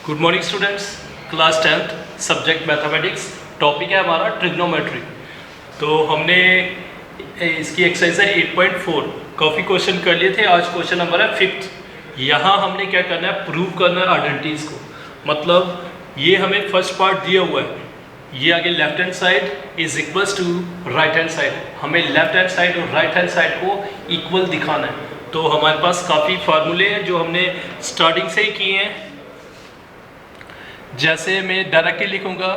Good morning students, class 10th subject mathematics. Topic है हमारा trigonometry. तो हमने इसकी एक्सरसाइज है 8.4 काफ़ी क्वेश्चन कर लिए थे। आज क्वेश्चन नंबर है 5th। यहाँ हमने क्या करना है, प्रूव करना है आइडेंटिटीज़ को। मतलब ये हमें फर्स्ट पार्ट दिया हुआ है, ये आगे left hand side is equals to right hand side. हमें लेफ्ट हैंड साइड और राइट हैंड साइड को इक्वल दिखाना है। तो हमारे पास काफ़ी फार्मूले हैं जो हमने स्टार्टिंग से ही किए हैं। जैसे मैं डायरेक्टली लिखूंगा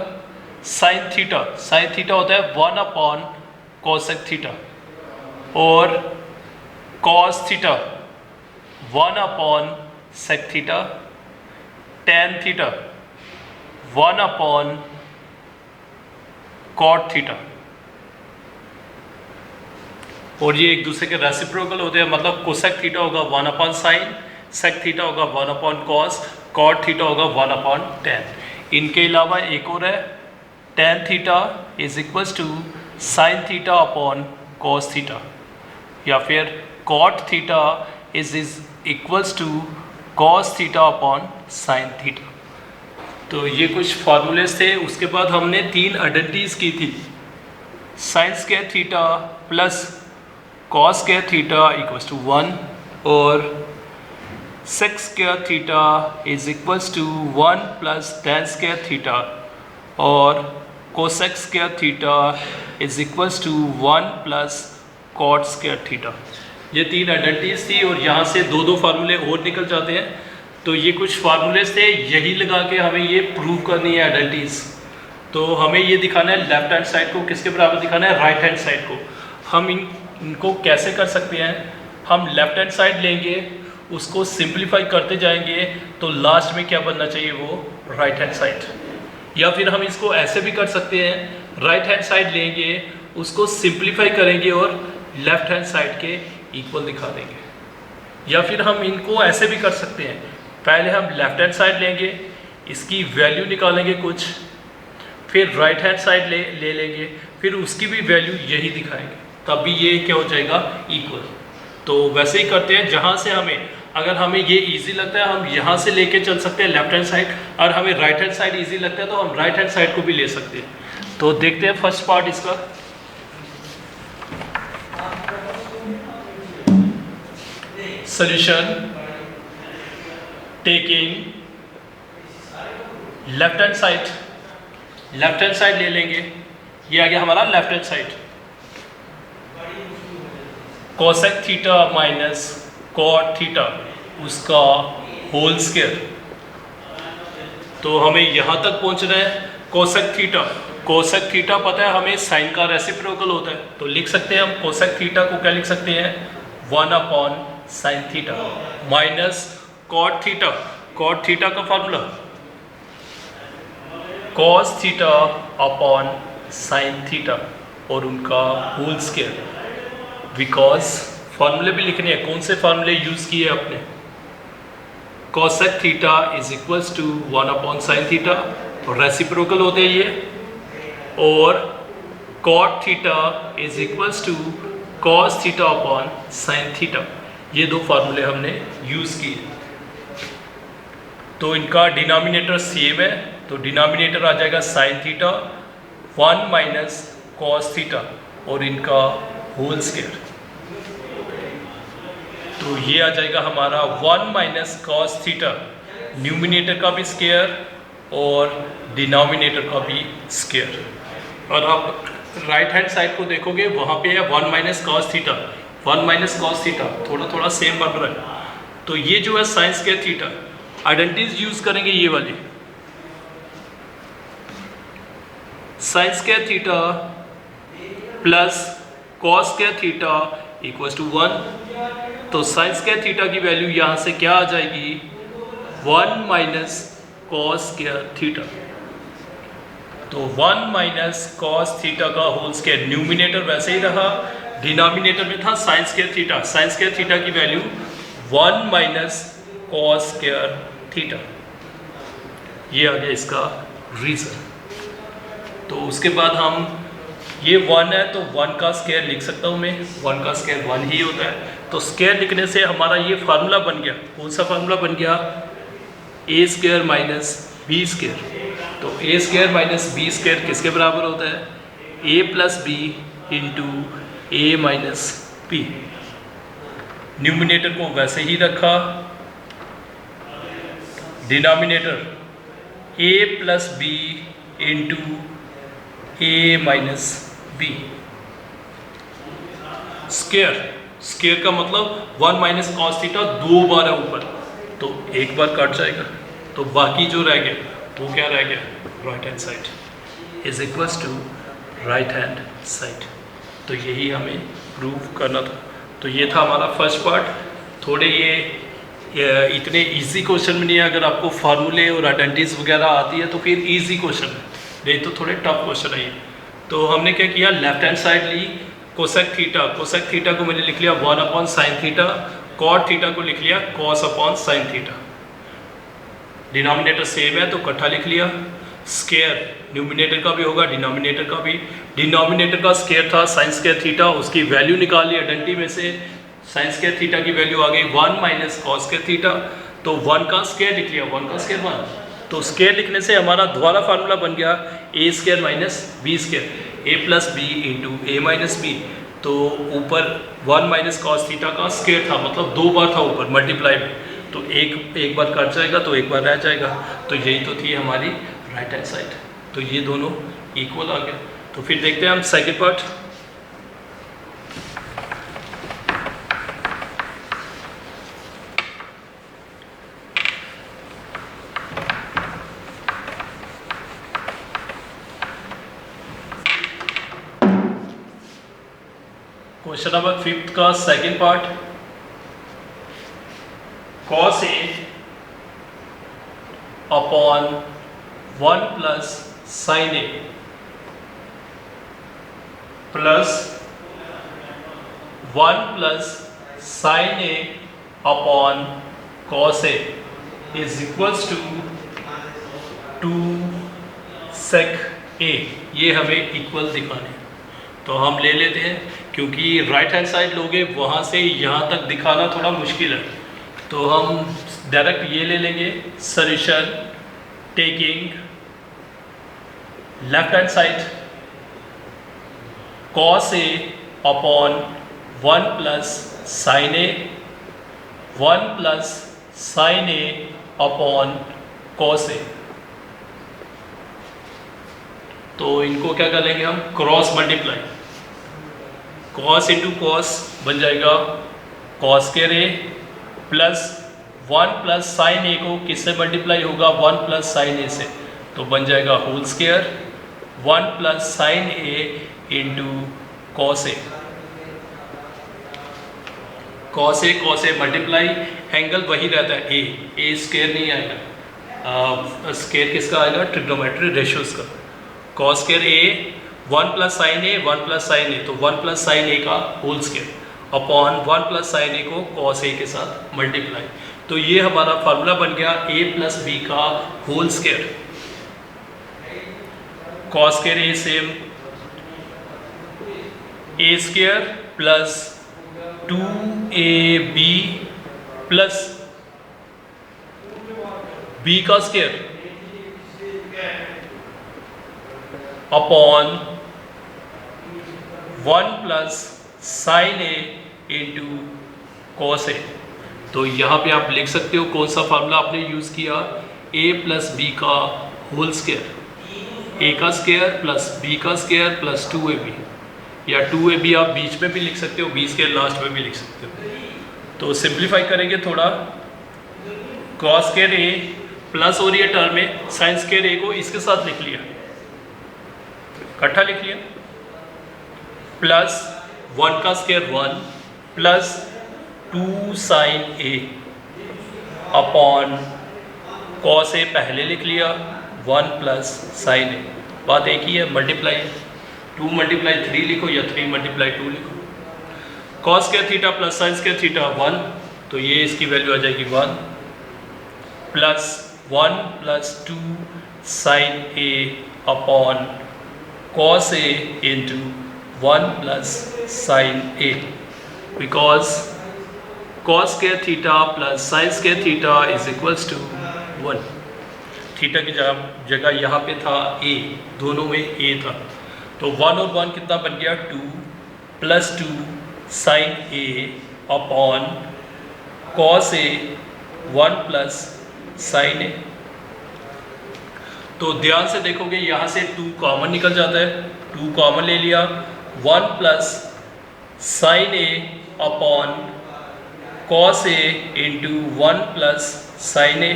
साइन थीटा होता है 1 अपॉन कोसेक थीटा, और cos theta 1 upon sec theta, tan theta 1 upon cot theta. और ये एक दूसरे के रेसिप्रोकल होते हैं। मतलब कोसेक थीटा होगा 1 अपॉन साइन, सेक थीटा होगा 1 अपॉन कॉस, कॉट थीटा होगा 1 अपॉन टैन। इनके अलावा एक और है, tan theta is equals to sine theta upon cos theta, या फिर cot theta is equals to cos theta upon sine theta. तो ये कुछ फार्मूलेस थे। उसके बाद हमने 3 आइडेंटिटीज़ की थी, sine square theta plus cos square theta equals to 1, और sec square theta is equals to 1 plus tan square theta, और cosec square theta is equals to 1 plus cot square theta. ये 3 identities थी, और यहाँ से दो फार्मूले और निकल जाते हैं। तो ये कुछ फार्मूलेस थे, यही लगा के हमें ये प्रूव करनी है आइडेंटिटीज। तो हमें ये दिखाना है लेफ्ट हैंड साइड को किसके बराबर दिखाना है, राइट हैंड साइड को। हम इनको कैसे कर सकते हैं, हम लेफ्ट हैंड साइड लेंगे, उसको सिंप्लीफाई करते जाएंगे, तो लास्ट में क्या बनना चाहिए, वो राइट हैंड साइड। या फिर हम इसको ऐसे भी कर सकते हैं, राइट हैंड साइड लेंगे, उसको सिंप्लीफाई करेंगे और लेफ्ट हैंड साइड के इक्वल दिखा देंगे। या फिर हम इनको ऐसे भी कर सकते हैं, पहले हम लेफ्ट हैंड साइड लेंगे, इसकी वैल्यू निकालेंगे कुछ, फिर राइट हैंड साइड ले लेंगे, फिर उसकी भी वैल्यू यही दिखाएंगे, तभी ये क्या हो जाएगा, इक्वल। तो वैसे ही करते हैं। जहाँ से हमें, अगर हमें ये इजी लगता है हम यहाँ से लेके चल सकते हैं लेफ्ट हैंड साइड, और हमें राइट हैंड साइड इजी लगता है तो हम राइट हैंड साइड को भी ले सकते हैं। तो देखते हैं फर्स्ट पार्ट इसका। Solution taking left hand side ले लेंगे। ये आ गया हमारा left hand side, cosec theta minus cot theta, उसका होल स्क्वायर। तो हमें यहाँ तक पहुँचना है। कोसेक थीटा पता है हमें साइन का रेसिप्रोकल होता है, तो लिख सकते हैं हम कोसेक थीटा को क्या लिख सकते हैं, 1 upon sine theta, minus cot theta का formula cos theta upon sine theta, और उनका होल स्क्वायर। बिकॉज फॉर्मूले भी लिखने हैं, कौन से फॉर्मूले यूज किए आपने, cosec theta is equals to 1 upon sine theta, और रेसिप्रोकल होते हैं ये, और cot theta is equals to cos theta upon sine theta. ये 2 फार्मूले हमने यूज किए। तो इनका डिनोमिनेटर सेम है, तो डिनोमिनेटर आ जाएगा sine theta 1 minus cos theta, और इनका होल स्क्वायर। तो ये आ जाएगा हमारा 1 माइनस कॉस थीटा, न्यूमिनेटर का भी स्क्वायर और डिनोमिनेटर का भी स्क्वायर। और आप राइट हैंड साइड को देखोगे, वहाँ पे है 1 minus cos theta, 1 minus cos theta थोड़ा सेम बन रहा है। तो ये जो है sine square theta, identities use करेंगे ये वाली, sine square theta plus cos square theta equals to 1। तो साइन स्क्वायर थीटा की वैल्यू यहाँ से क्या आ जाएगी, 1 माइनस कॉस स्क्वायर थीटा। तो 1 माइनस कॉस थीटा का होल स्क्वायर, न्यूमिनेटर वैसे ही रहा, डिनोमिनेटर में था साइन स्क्वायर थीटा की value 1 minus cos square theta. ये आ गया इसका रीजन। तो उसके बाद हम, ये 1 है तो 1 का स्क्वायर लिख सकता हूँ मैं, 1 का स्क्वायर 1 ही होता है। तो स्क्वायर लिखने से हमारा ये फार्मूला बन गया। कौन सा फार्मूला बन गया, A square minus B square. तो A square minus B square किसके बराबर होता है? A plus B into A minus B. Numerator को वैसे ही रखा, denominator A plus B into A minus B. Square, square का मतलब 1 माइनस कॉस थीटा 2 बार है ऊपर, तो एक बार कट जाएगा, तो बाकी जो रह गया वो क्या रह गया? Right hand side is equals to right hand side. तो यही हमें प्रूव करना था। तो ये था हमारा फर्स्ट पार्ट। थोड़े ये इतने इजी क्वेश्चन में नहीं है, अगर आपको फार्मूले और आइडेंटिटीज वगैरह आती है तो फिर इजी क्वेश्चन है, नहीं तो थोड़े टफ क्वेश्चन है ये। तो हमने क्या किया, लेफ्ट हैंड साइड ली, कोसेक थीटा, कोसेक थीटा को मैंने लिख लिया 1 upon sine theta, cot theta को लिख लिया cos upon sine theta. Denominator same है तो इकट्ठा लिख लिया। स्क्वायर न्यूमिनेटर का भी होगा, डिनोमिनेटर का भी। डिनोमिनेटर का स्क्वायर था साइन स्क्वायर थीटा, उसकी वैल्यू निकाल ली आइडेंटिटी में से, साइन स्क्वायर थीटा की वैल्यू आ गई 1 माइनस कॉस स्क्वायर थीटा, तो 1 का स्क्वायर लिख लिया, 1 का स्क्वायर 1। तो स्क्वायर लिखने से हमारा दोबारा फार्मूला बन गया A square minus B square, A plus B into A minus B. तो ऊपर 1 माइनस कॉस थीटा का स्क्वायर था, मतलब 2 बार था ऊपर मल्टीप्लाई में, तो एक बार कट जाएगा तो एक बार रह जाएगा। तो यही तो थी हमारी राइट हैंड साइड। तो ये दोनों इक्वल आ गया। तो फिर देखते हैं हम सेकंड पार्ट। क्वेश्चन नंबर 5 का second part, cos A upon 1 plus sine A plus 1 plus sine A upon cos A is equals to 2 sec A। ये हमें इक्वल दिखाने, तो हम ले लेते हैं, क्योंकि राइट हैंड साइड लोगे वहाँ से यहाँ तक दिखाना थोड़ा मुश्किल है, तो हम डायरेक्ट ये ले लेंगे solution taking left hand side cos A upon 1 plus sine A, 1 plus sine A upon cos A। तो इनको क्या कर लेंगे हम, cross multiply, cos into cos बन जाएगा cos square A plus 1 plus sine A को किससे मल्टीप्लाई होगा, 1 प्लस साइन A से, तो बन जाएगा whole square 1 plus sine A into cos A। कॉस A मल्टीप्लाई, एंगल वही रहता है ए स्क्वायर नहीं आएगा, स्क्वायर किसका आएगा, ट्रिग्नोमेट्री रेशियोज का। Cos square A 1 plus sine A, 1 plus sine A, तो 1 प्लस साइन A का whole square upon 1 plus sine A को कॉस A के साथ मल्टीप्लाई। तो ये हमारा फार्मूला बन गया A प्लस बी का whole square. Cos square A same, A square plus 2AB plus B का square upon 1 plus sine A into cos A। तो यहाँ पे आप लिख सकते हो कौन सा फार्मूला आपने यूज़ किया, A प्लस बी का होल स्क्वायर, A का स्क्वायर प्लस B का स्क्वायर प्लस 2AB, या 2AB आप बीच में भी लिख सकते हो, B स्क्वायर लास्ट में भी लिख सकते हो। तो सिंप्लीफाई करेंगे थोड़ा, कॉस स्क्वायर A प्लस और ये टर्म में साइन स्क्वायर A को इसके साथ लिख लिया, इकट्ठा लिख लिया, प्लस 1 का square 1 plus 2 sine A upon cos A पहले लिख लिया 1 प्लस साइन A। बात एक ही है, मल्टीप्लाई है, 2 मल्टीप्लाई 3 लिखो या 3 मल्टीप्लाई 2 लिखो। Cos square theta plus sine square theta 1, तो ये इसकी वैल्यू आ जाएगी 1 plus 1 plus 2 sine A upon cos A into 1 plus sin A, because cos square theta plus sin square theta is equals to 1, theta की जगह यहाँ पे था a, दोनों में a था, तो 1 और 1 कितना बन गया 2 + 2 sin a upon cos a 1 + sin a। तो ध्यान से देखोगे यहाँ से 2 कॉमन निकल जाता है, 2 कॉमन ले लिया, 1 + sin a upon cos a into 1 + sin a।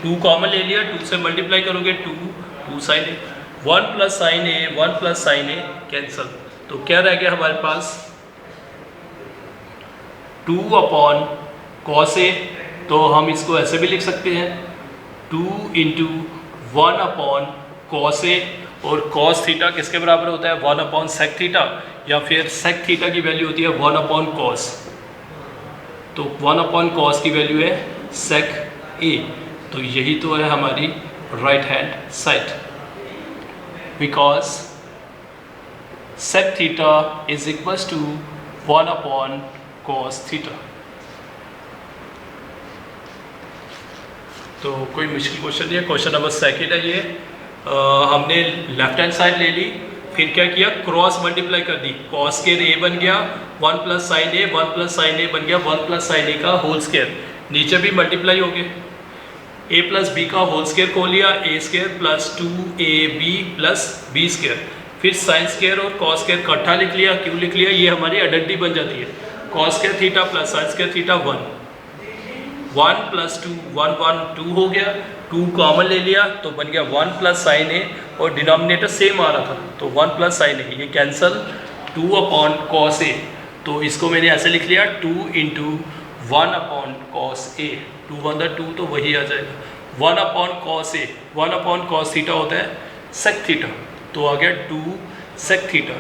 2 common ले लिया, 2 से मल्टीप्लाई करोगे 2 sin a, 1 + sin a 1 + sin a cancel, तो क्या रह गया हमारे पास 2 अपॉन cos a। तो हम इसको ऐसे भी लिख सकते हैं 2 × 1 अपॉन cos a, और cos थीटा किसके बराबर होता है 1 अपॉन sec थीटा, या फिर sec थीटा की वैल्यू होती है 1 अपॉन cos, तो 1 अपॉन cos की वैल्यू है sec a। तो यही तो है हमारी right hand side, because sec theta is equals to 1 upon cos theta. तो कोई मुश्किल क्वेश्चन नहीं है। क्वेश्चन नंबर 2 है ये। हमने लेफ्ट हैंड साइड ले ली, फिर क्या किया क्रॉस मल्टीप्लाई कर दी, cos स्क्वायर a बन गया 1 + sin a, 1 + sin a बन गया 1 + sin a का होल स्क्वायर, नीचे भी मल्टीप्लाई हो गए, a + b का होल स्क्वायर खोल लिया a² + 2ab + b², फिर sin स्क्वायर और cos स्क्वायर इकट्ठा लिख लिया। क्यों लिख लिया, ये हमारी आइडेंटिटी बन जाती है, cos square theta + sin square theta 1 + 2 1 1 2 हो गया, 2 कॉमन ले लिया तो बन गया 1 + sin a, और डिनोमिनेटर सेम आ रहा था तो 1 + sin a, ये कैंसल 2 अपॉन cos a, तो इसको मैंने ऐसे लिख लिया 2 × 1 अपॉन cos a, 2 × 2 तो वही आ जाएगा 1 upon cos a, 1 upon cos theta होता है sec थीटा, तो आ गया 2 sec थीटा,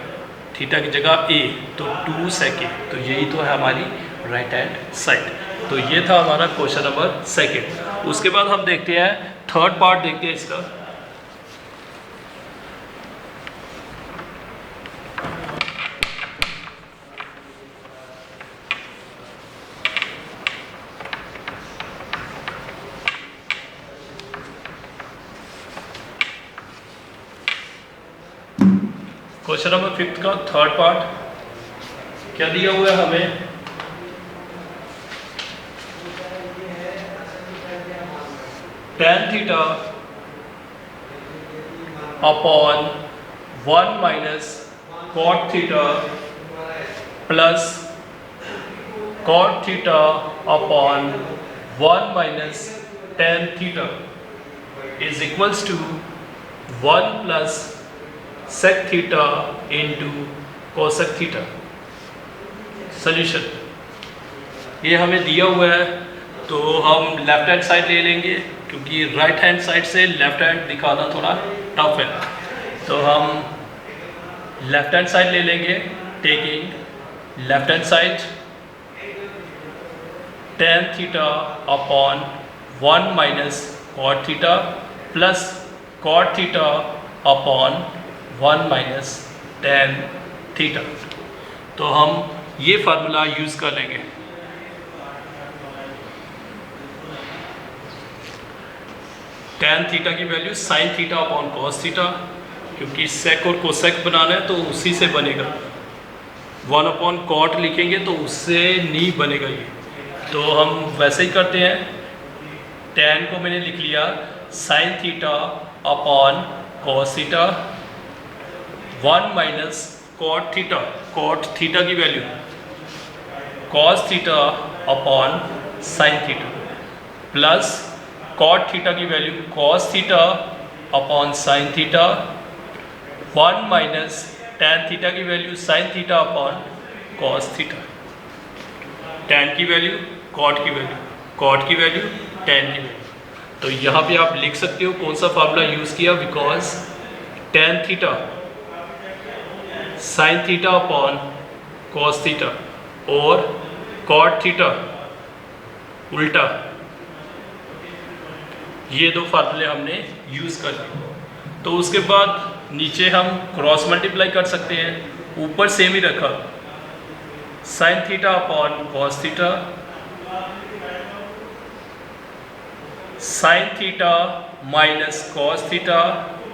थीटा की जगह a, तो 2 sec a, तो यही तो है हमारी राइट हैंड साइड। तो ये था हमारा क्वेश्चन नंबर 2। उसके बाद हम देखते हैं थर्ड पार्ट, देखते हैं इसका। क्वेश्चन नंबर 5 का थर्ड पार्ट क्या दिया हुआ है हमें, tan theta upon 1 - cot theta plus cot theta upon 1 - tan theta is equals to 1 + sec theta into cosec theta. Solution ये हमें दिया हुआ है, तो हम लेफ्ट हैंड साइड ले लेंगे, क्योंकि राइट हैंड साइड से लेफ्ट हैंड दिखाना थोड़ा टफ है, तो हम लेफ्ट हैंड साइड ले लेंगे। Taking left hand side tan theta upon 1 - cot theta plus cot theta upon 1 - tan theta, तो हम ये फार्मूला यूज़ कर लेंगे। tan थीटा की value sin theta upon cos theta, क्योंकि sec और cosec बनाना है तो उसी से बनेगा, 1 अपॉन cot लिखेंगे तो उससे नहीं बनेगा ये, तो हम वैसे ही करते हैं। tan को मैंने लिख लिया sin theta upon cos theta 1 - cot theta, cot theta की value cos theta upon sin theta plus cot theta की value cos theta upon sin theta 1 - tan theta की value sin theta upon cos theta, tan की value cot की value, cot की value tan की value. तो यहाँ पे आप लिख सकते हो कौन सा फार्मूला यूज़ किया, because tan theta sin theta upon cos theta और cot थीटा उल्टा, ये 2 फार्मूले हमने यूज़ कर लिए। तो उसके बाद नीचे हम क्रॉस मल्टीप्लाई कर सकते हैं, ऊपर सेम ही रखा sin theta upon cos theta sine theta minus cos theta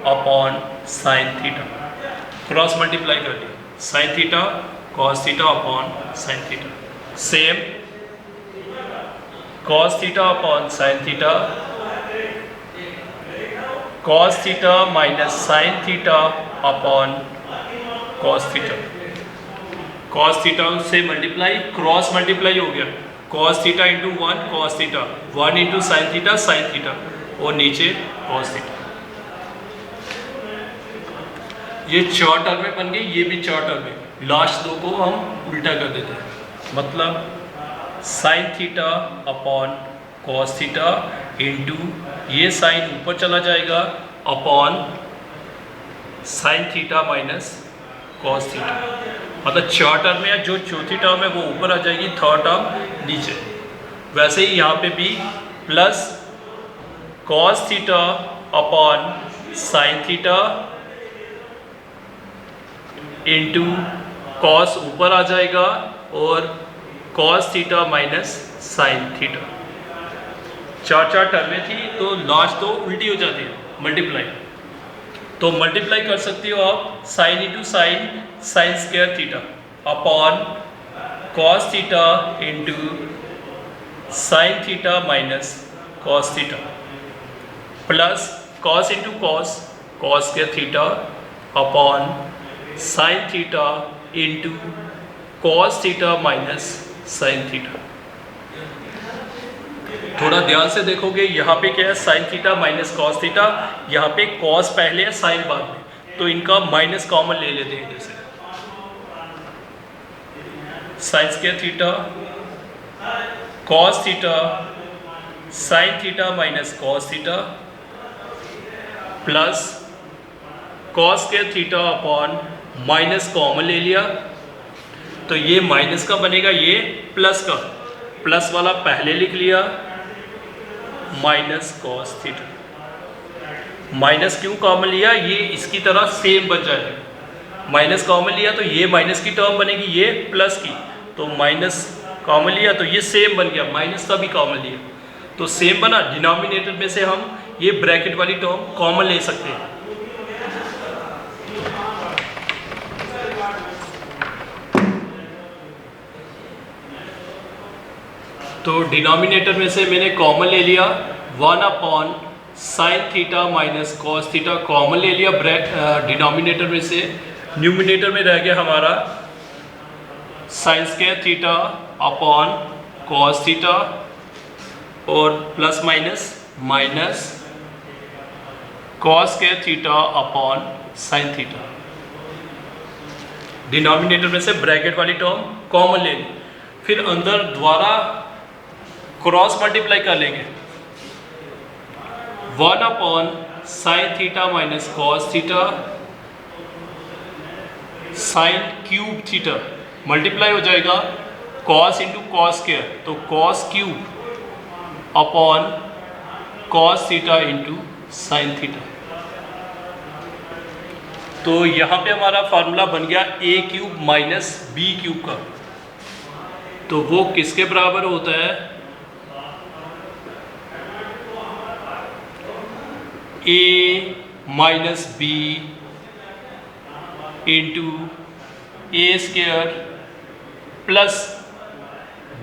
upon sine theta, cross multiply कर लिया, sine theta cos theta upon sine theta, same cos theta upon sine theta, cos theta minus sign theta upon cos theta, cos theta से multiply, cross multiply हो गया, cos theta into 1 cos theta, 1 into sine theta sine theta, और नीचे cos theta. ये 4 term में बन गई, ये भी 4 टर्म में, लास्ट दो को हम उल्टा कर देते हैं, मतलब sign theta upon cos theta into ये साइन ऊपर चला जाएगा upon sine theta minus cos theta, मतलब 4 टर्म में जो चौथी टर्म है वो ऊपर आ जाएगी, थर्ड टर्म नीचे। वैसे ही यहाँ पे भी plus cos theta upon sine theta into cos ऊपर आ जाएगा और cos theta minus sine theta. 4 टर्में थी तो लास्ट तो उल्टी हो जाती है, मल्टीप्लाई। तो मल्टीप्लाई कर सकती हो आप sine into sine, sign square theta upon cos theta into sine theta minus cos theta, plus cos into cos, cos square theta upon sine theta into cos theta minus sine theta. थोड़ा ध्यान से देखोगे, यहाँ पे क्या है, sign theta minus cos theta, यहाँ पे कॉस पहले है साइन बाद में, तो इनका माइनस कॉमन ले लेते हैं। जैसे sign square theta cos theta sine theta minus cos theta plus cos square theta upon minus common ले लिया, तो ये माइनस का बनेगा, ये प्लस का, प्लस वाला पहले लिख लिया, माइनस कॉस थीटा। माइनस क्यों कॉमन लिया, ये इसकी तरह सेम बन जाएगा, माइनस कॉमन लिया तो ये माइनस की टर्म बनेगी, ये प्लस की, तो माइनस कॉमन लिया तो ये सेम बन गया, माइनस का भी कॉमन लिया तो सेम बना। डिनोमिनेटर में से हम ये ब्रैकेट वाली टर्म कॉमन ले सकते हैं। तो डिनोमिनेटर में से मैंने कॉमन ले लिया 1 upon sine theta minus cos theta, common ले लिया डिनोमिनेटर में से। न्यूमिनेटर में रह गया हमारा sine square theta upon cos theta और plus minus minus cos square theta upon sine theta. Denominator में से ब्रैकेट वाली टर्म कॉमन ले ली, फिर अंदर द्वारा क्रॉस मल्टीप्लाई कर लेंगे, 1 upon sine theta minus cos theta sine cube theta, multiply हो जाएगा कॉस इंटू कॉस स्क्वायर, तो cos cube upon cos theta into sine theta. तो यहाँ पे हमारा फार्मूला बन गया A cube minus B cube का, तो वो किसके बराबर होता है, A minus B into A square plus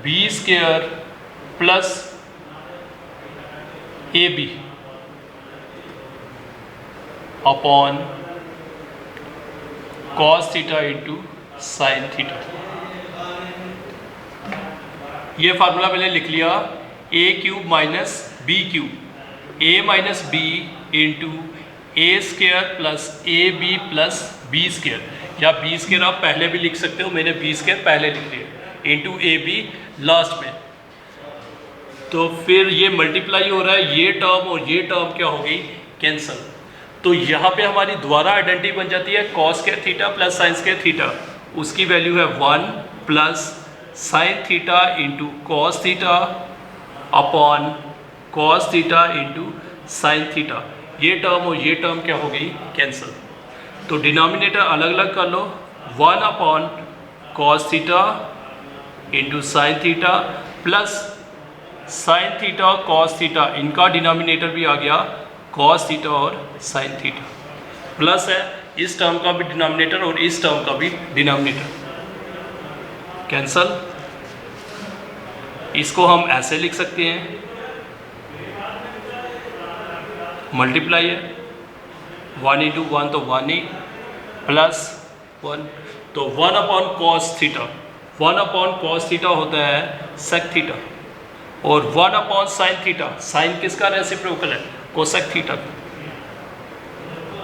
B square plus A B upon cos theta into sine theta. ये फार्मूला मैंने लिख लिया, A cube minus B cube, A minus B into A square plus A B plus B square, या B square आप पहले भी लिख सकते हो, मैंने बी स्क्वायर पहले लिख लिया, इंटू ए बी लास्ट में। तो फिर ये मल्टीप्लाई हो रहा है, ये टर्म और ये टर्म क्या हो गई, कैंसल। तो यहाँ पे हमारी दोबारा आइडेंटिटी बन जाती है cos square theta plus sine square theta, उसकी वैल्यू है 1 plus sign theta into cos theta upon cos theta into sine theta. ये टर्म और ये टर्म क्या हो गई, कैंसिल। तो डिनोमिनेटर अलग अलग कर लो, 1 upon cos theta into sine theta plus sign theta और कॉस थीटा, इनका डिनोमिनेटर भी आ गया कॉस थीटा और साइन थीटा, प्लस है इस टर्म का भी डिनोमिनेटर और इस टर्म का भी डिनोमिनेटर, कैंसल। इसको हम ऐसे लिख सकते हैं, मल्टीप्लाई है 1 इंटू 1 तो 1 ही प्लस 1, तो 1 upon cos theta, 1 upon cos theta होता है सेक थीटा, और 1 अपॉन साइन थीटा, साइन किसका रेसिप्रोकल है, cosec theta,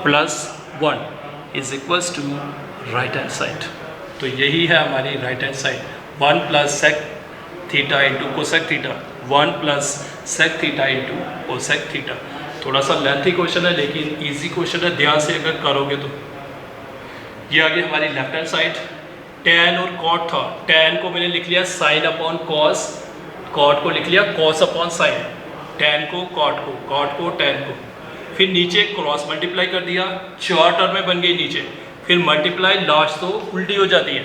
plus 1 is equals to right hand side. तो यही है हमारी right hand side, 1 plus sec theta into cosec theta, 1 plus sec theta into cosec theta. थोड़ा सा lengthy question है लेकिन इजी क्वेश्चन है, ध्यान से अगर करोगे तो। ये आ गई हमारी लेफ्ट हैंड साइड। टैन और कॉट था, टैन को मैंने लिख लिया साइन अपॉन कॉस, कॉट को लिख लिया कॉस अपॉन साइन, टैन को कॉट को, कॉट को टैन को, फिर नीचे क्रॉस मल्टीप्लाई कर दिया, 4 टर्में बन गई नीचे, फिर मल्टीप्लाई लास्ट तो उल्टी हो जाती है,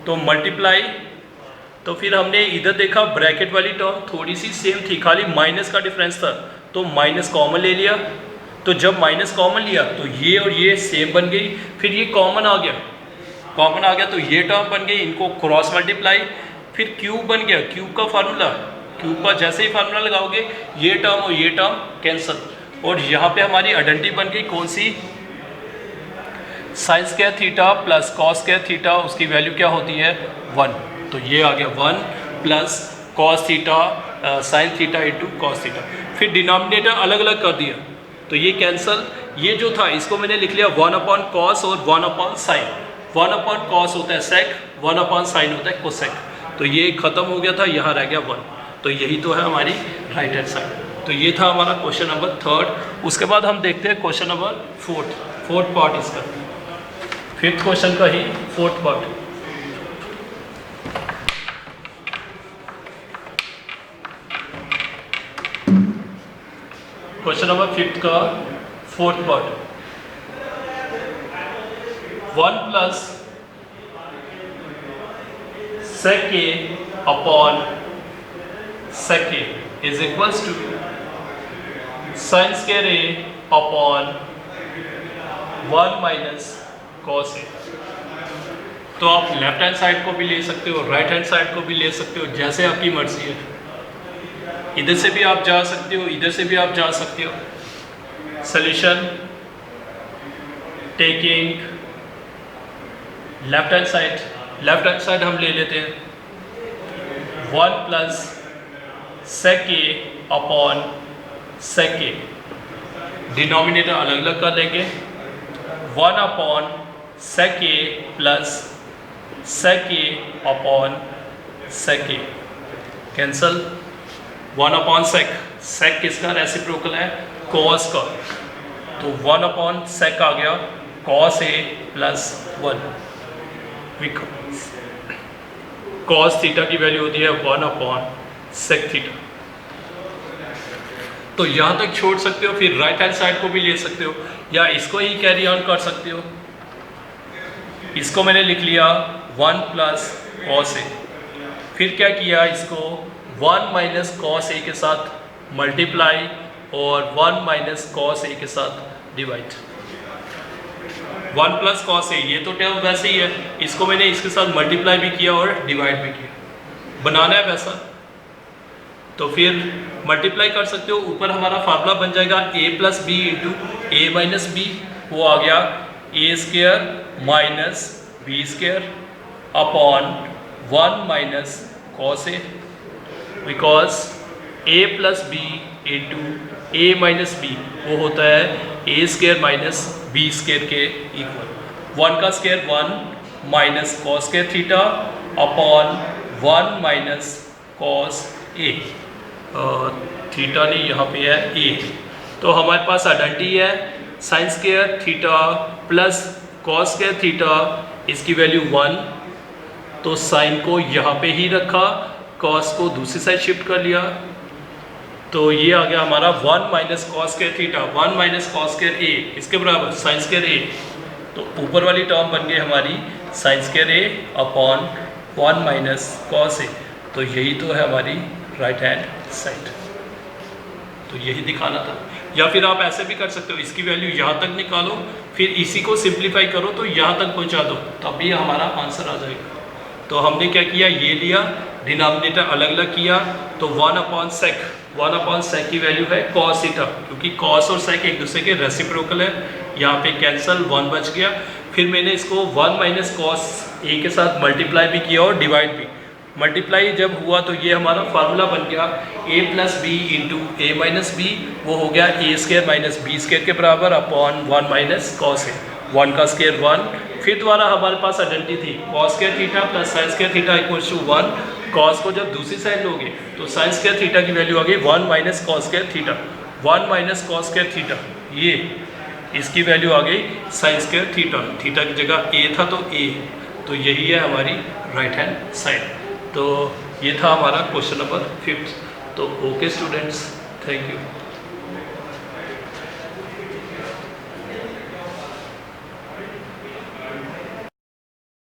तो मल्टीप्लाई, तो फिर हमने इधर देखा ब्रैकेट वाली टर्म थोड़ी सी सेम थी, खाली माइनस का डिफरेंस था, तो माइनस कॉमन ले लिया, तो जब माइनस कॉमन लिया तो ये और ये सेम बन गई, फिर ये कॉमन आ गया, कॉमन आ गया तो ये टर्म बन गई, इनको क्रॉस मल्टीप्लाई, फिर क्यूब बन गया, क्यूब का फार्मूला, क्यूब का जैसे ही फार्मूला लगाओगे ये टर्म और ये टर्म कैंसिल, और यहाँ पे हमारी आइडेंटिटी बन गई कौन सी, sine square theta plus cos square theta, उसकी वैल्यू क्या होती है 1, तो ये आ गया 1 plus cos theta sine theta into cos theta, फिर डिनोमिनेटर अलग अलग कर दिया तो ये कैंसल, ये जो था इसको मैंने लिख लिया 1 अपॉन कॉस और 1 अपॉन साइन, 1 अपॉन कॉस होता है सेक, 1 अपॉन साइन होता है कोसेक, तो ये खत्म हो गया था, यहाँ रह गया 1, तो यही तो है हमारी राइट हैंड साइड। तो ये था हमारा क्वेश्चन नंबर 3। उसके बाद हम देखते हैं क्वेश्चन नंबर 4th पार्ट इसका, 5th क्वेश्चन का ही 4th part. Question number 5th का 4th part, 1 plus sec A upon sec A is equals to sine square A upon 1 minus cos A. तो आप लेफ्ट हैंड साइड को भी ले सकते हो, राइट हैंड साइड को भी ले सकते हो, जैसे आपकी मर्जी है, इधर से भी आप जा सकते हो, इधर से भी आप जा सकते हो। Solution taking left hand side, left hand side हम ले लेते हैं 1 plus sec A upon sec A, denominator अलग अलग कर लेंगे, 1 upon sec A plus sec A upon sec A, cancel, 1 upon सेक, सेक किसका रेसिप्रोकल है कॉस का, तो 1 अपॉन सेक आ गया cos A plus 1, cos theta की वैल्यू होती है 1 अपॉन सेक थीटा। तो यहाँ तक छोड़ सकते हो, फिर राइट हैंड साइड को भी ले सकते हो या इसको ही कैरी ऑन कर सकते हो। इसको मैंने लिख लिया 1 प्लस कॉस ए, फिर क्या किया, इसको 1 माइनस कॉस ए के साथ मल्टीप्लाई और 1 माइनस कॉस ए के साथ डिवाइड, 1 प्लस कॉस ए, ये तो टर्म वैसे ही है, इसको मैंने इसके साथ मल्टीप्लाई भी किया और डिवाइड भी किया, बनाना है वैसा, तो फिर मल्टीप्लाई कर सकते हो, ऊपर हमारा फार्मूला बन जाएगा a plus B into A minus B, वो आ गया A square minus B square upon 1 minus cos A, because a plus B into A minus B वो होता है A square minus B square के इक्वल, 1 का square 1 minus cos square theta upon 1 minus cos A, theta नहीं यहाँ पे है A, तो हमारे पास आइडेंटिटी है sine square theta plus cos square theta, इसकी वैल्यू 1, तो साइन को यहाँ पे ही रखा, कॉस को दूसरी साइड शिफ्ट कर लिया, तो ये आ गया हमारा 1 minus cos square theta, 1 minus cos square A, इसके बराबर साइन स्क्वायर ए, तो ऊपर वाली टर्म बन गई हमारी sign square A upon 1 minus cos A, तो यही तो है हमारी राइट हैंड साइड। तो यही दिखाना था। या फिर आप ऐसे भी कर सकते हो, इसकी वैल्यू यहाँ तक निकालो, फिर इसी को सिंप्लीफाई करो तो यहाँ तक पहुँचा दो, तब भी हमारा आंसर आ जाएगा। तो हमने क्या किया, ये लिया, डिनोमिनेटर अलग अलग किया, तो 1/sec की वैल्यू है cos थीटा, क्योंकि cos और sec एक दूसरे के रेसिप्रोकल है, यहाँ पे कैंसल 1 बच गया। फिर मैंने इसको 1 - cos a के साथ मल्टीप्लाई भी किया और डिवाइड भी। मल्टीप्लाई जब हुआ तो ये हमारा फार्मूला बन गया a + b × a - b, वो हो गया a² - b² के बराबर अपॉन 1 - cos a, 1 का स्क्वायर 1। फिर दोबारा हमारे पास आइडेंटिटी थी cos² theta + sin² theta = 1। cos को जब दूसरी साइड लोगे तो sin² थीटा की वैल्यू आ गई 1 - cos² थीटा, 1 - cos² थीटा, ये इसकी वैल्यू आ गई sin² थीटा। थीटा की जगह a था तो a, तो यही है हमारी राइट हैंड साइड। तो ये था हमारा क्वेश्चन नंबर 5। तो ओके स्टूडेंट्स, थैंक यू।